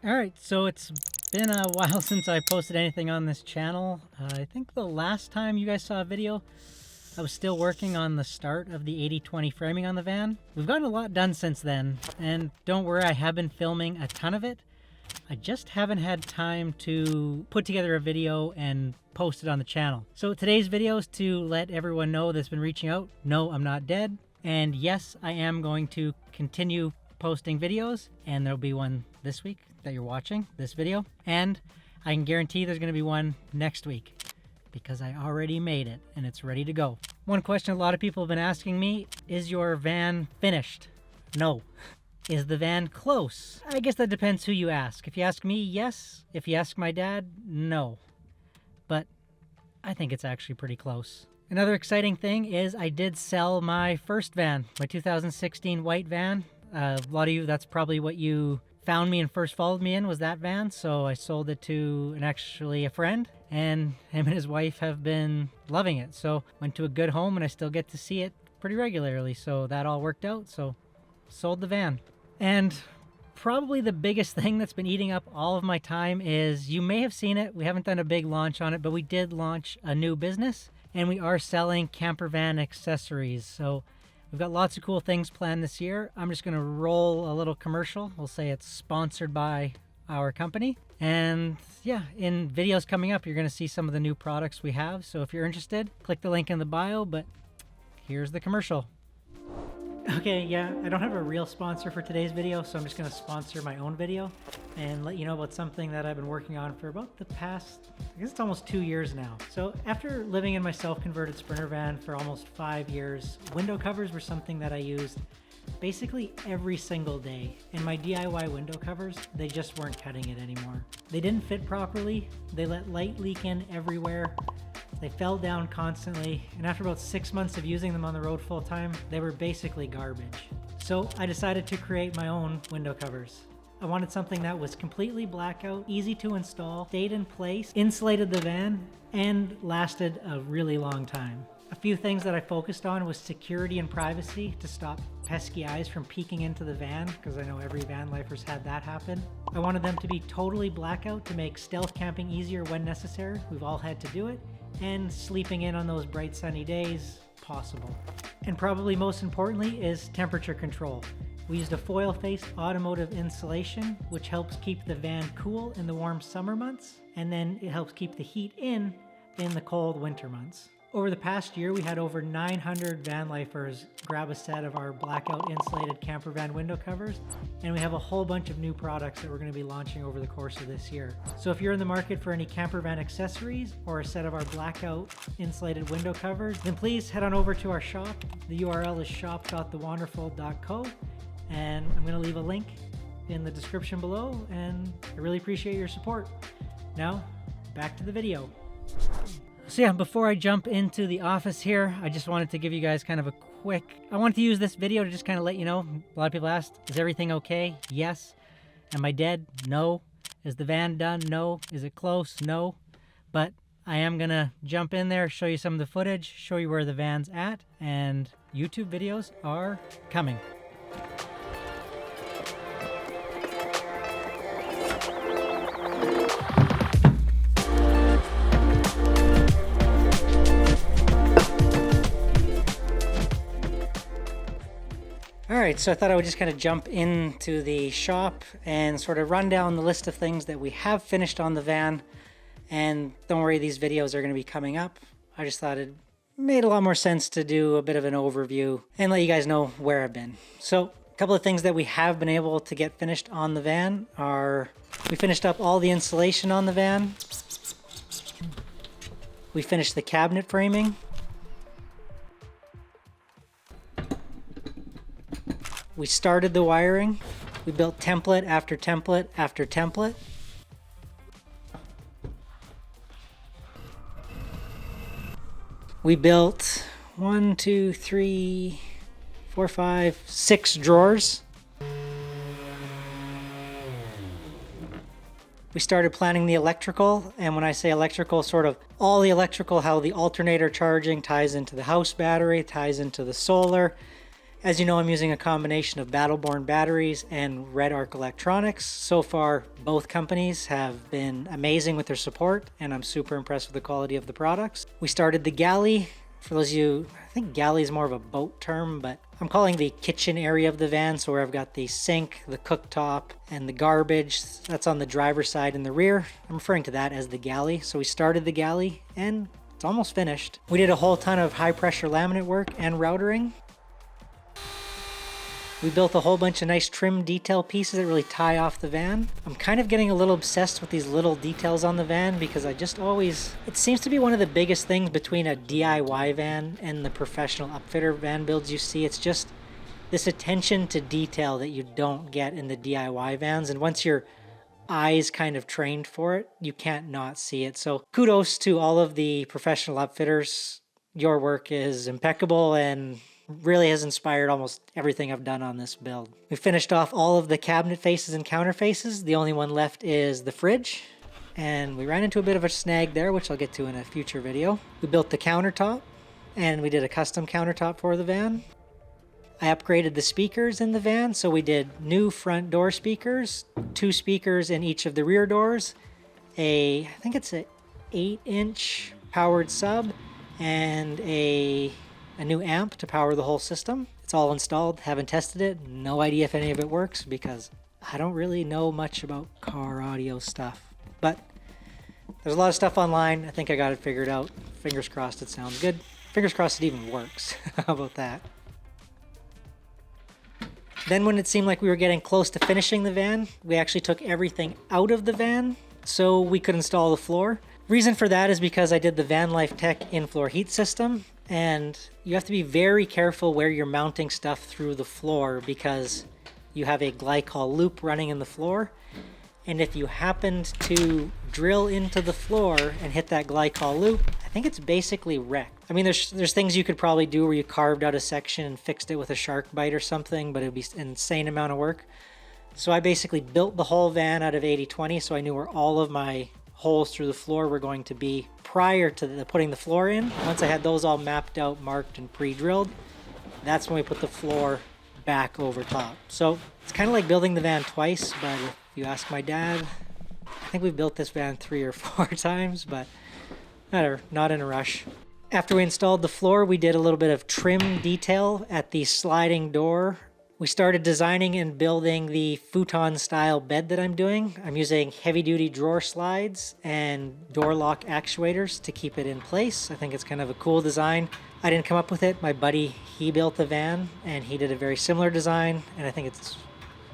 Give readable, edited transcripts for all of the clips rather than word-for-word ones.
Alright, so it's been a while since I posted anything on this channel. I think the last time you guys saw a video, I was still working on the start of the 80/20 framing on the van. We've gotten a lot done since then, and don't worry, I have been filming a ton of it. I just haven't had time to put together a video and post it on the channel. So today's video is to let everyone know that's been reaching out. No, I'm not dead. And yes, I am going to continue posting videos, and there'll be one this week that you're watching, this video. And I can guarantee there's going to be one next week because I already made it and it's ready to go. One question a lot of people have been asking me, is your van finished? No. Is the van close? I guess that depends who you ask. If you ask me, yes. If you ask my dad, no. But I think it's actually pretty close. Another exciting thing is I did sell my first van, my 2016 white van. A lot of you, that's probably what you found me and first followed me in, was that van. So I sold it to a friend, and him and his wife have been loving it. So went to a good home and I still get to see it pretty regularly. So that all worked out. So sold the van. And probably the biggest thing that's been eating up all of my time is, you may have seen it, we haven't done a big launch on it, but we did launch a new business and we are selling camper van accessories. So we've got lots of cool things planned this year. I'm just going to roll a little commercial. We'll say it's sponsored by our company. And yeah, in videos coming up, you're going to see some of the new products we have. So if you're interested, click the link in the bio, but here's the commercial. Okay, yeah, I don't have a real sponsor for today's video, so I'm just going to sponsor my own video and let you know about something that I've been working on for about the past, I guess it's almost 2 years now. So after living in my self-converted Sprinter van for almost 5 years, window covers were something that I used basically every single day. And my DIY window covers, they just weren't cutting it anymore. They didn't fit properly, they let light leak in everywhere, they fell down constantly, and after about 6 months of using them on the road full time, they were basically garbage. So I decided to create my own window covers. I wanted something that was completely blackout, easy to install, stayed in place, insulated the van, and lasted a really long time. A few things that I focused on was security and privacy to stop pesky eyes from peeking into the van, because I know every van lifer's had that happen. I wanted them to be totally blackout to make stealth camping easier when necessary. We've all had to do it. And sleeping in on those bright sunny days possible. And probably most importantly is temperature control. We used a foil-faced automotive insulation, which helps keep the van cool in the warm summer months, and then it helps keep the heat in the cold winter months. Over the past year, we had over 900 van lifers grab a set of our blackout insulated camper van window covers, and we have a whole bunch of new products that we're going to be launching over the course of this year. So if you're in the market for any camper van accessories or a set of our blackout insulated window covers, then please head on over to our shop. The URL is shop.thewanderful.co, and I'm going to leave a link in the description below, and I really appreciate your support. Now, back to the video. So yeah, before I jump into the office here, I just wanted to give you guys kind of a I wanted to use this video to just kind of let you know. A lot of people asked, is everything okay? Yes. Am I dead? No. Is the van done? No. Is it close? No. But I am going to jump in there, show you some of the footage, show you where the van's at, and YouTube videos are coming. Alright, so I thought I would just kind of jump into the shop and sort of run down the list of things that we have finished on the van. And don't worry, these videos are going to be coming up. I just thought it made a lot more sense to do a bit of an overview and let you guys know where I've been. So a couple of things that we have been able to get finished on the van are, we finished up all the insulation on the van. We finished the cabinet framing. We started the wiring. We built template after template after template. We built 1, 2, 3, 4, 5, 6 drawers. We started planning the electrical, and when I say electrical, sort of all the electrical, how the alternator charging ties into the house battery, ties into the solar, As you know, I'm using a combination of Battleborn batteries and Red Arc electronics. So far, both companies have been amazing with their support, and I'm super impressed with the quality of the products. We started the galley. For those of you, I think galley is more of a boat term, but I'm calling the kitchen area of the van. So where I've got the sink, the cooktop, and the garbage, that's on the driver's side in the rear. I'm referring to that as the galley. So we started the galley, and it's almost finished. We did a whole ton of high pressure laminate work and routering. We built a whole bunch of nice trim detail pieces that really tie off the van. I'm kind of getting a little obsessed with these little details on the van because I just always... It seems to be one of the biggest things between a DIY van and the professional upfitter van builds you see. It's just this attention to detail that you don't get in the DIY vans. And once your eyes kind of trained for it, you can't not see it. So kudos to all of the professional upfitters. Your work is impeccable and really has inspired almost everything I've done on this build. We finished off all of the cabinet faces and counter faces. The only one left is the fridge. And we ran into a bit of a snag there, which I'll get to in a future video. We built the countertop, and we did a custom countertop for the van. I upgraded the speakers in the van, so we did new front door speakers, 2 speakers in each of the rear doors, I think it's a 8-inch powered sub, and a new amp to power the whole system. It's all installed, haven't tested it, no idea if any of it works because I don't really know much about car audio stuff. But there's a lot of stuff online. I think I got it figured out. Fingers crossed it sounds good. Fingers crossed it even works. How about that? Then when it seemed like we were getting close to finishing the van, we actually took everything out of the van so we could install the floor. Reason for that is because I did the Van Life Tech in-floor heat system, and you have to be very careful where you're mounting stuff through the floor because you have a glycol loop running in the floor. And if you happened to drill into the floor and hit that glycol loop, I think it's basically wrecked. I mean, there's things you could probably do where you carved out a section and fixed it with a shark bite or something, but it would be an insane amount of work. So I basically built the whole van out of 80/20, so I knew where all of my holes through the floor were going to be prior to putting the floor in. Once I had those all mapped out, marked, and pre-drilled, that's when we put the floor back over top. So it's kind of like building the van twice, but if you ask my dad, I think we've built this van 3 or 4 times, but not in a rush. After we installed the floor, we did a little bit of trim detail at the sliding door. We started designing and building the futon style bed that I'm doing. I'm using heavy duty drawer slides and door lock actuators to keep it in place. I think it's kind of a cool design. I didn't come up with it. My buddy, he built the van and he did a very similar design. And I think it's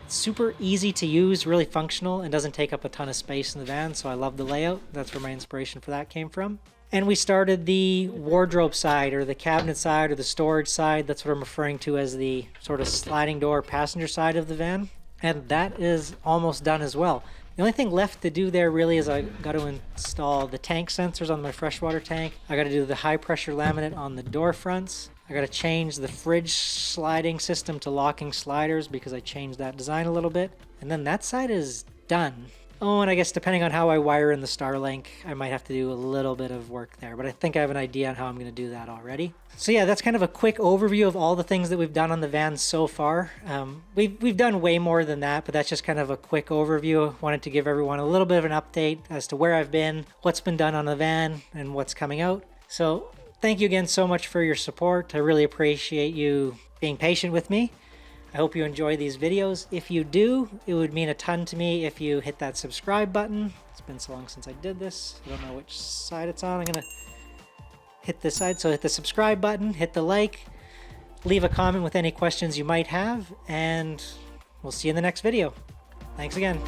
super easy to use, really functional, and doesn't take up a ton of space in the van. So I love the layout. That's where my inspiration for that came from. And we started the wardrobe side or the cabinet side or the storage side. That's what I'm referring to as the sort of sliding door passenger side of the van. And that is almost done as well. The only thing left to do there really is I got to install the tank sensors on my freshwater tank. I got to do the high pressure laminate on the door fronts. I got to change the fridge sliding system to locking sliders because I changed that design a little bit. And then that side is done. Oh, and I guess depending on how I wire in the Starlink, I might have to do a little bit of work there, but I think I have an idea on how I'm going to do that already. So yeah, that's kind of a quick overview of all the things that we've done on the van so far. We've done way more than that, but that's just kind of a quick overview. I wanted to give everyone a little bit of an update as to where I've been, what's been done on the van, and what's coming out. So thank you again so much for your support. I really appreciate you being patient with me. I hope you enjoy these videos. If you do, it would mean a ton to me if you hit that subscribe button. It's been so long since I did this. I don't know which side it's on. I'm gonna hit this side. So hit the subscribe button, hit the like, leave a comment with any questions you might have, and we'll see you in the next video. Thanks again.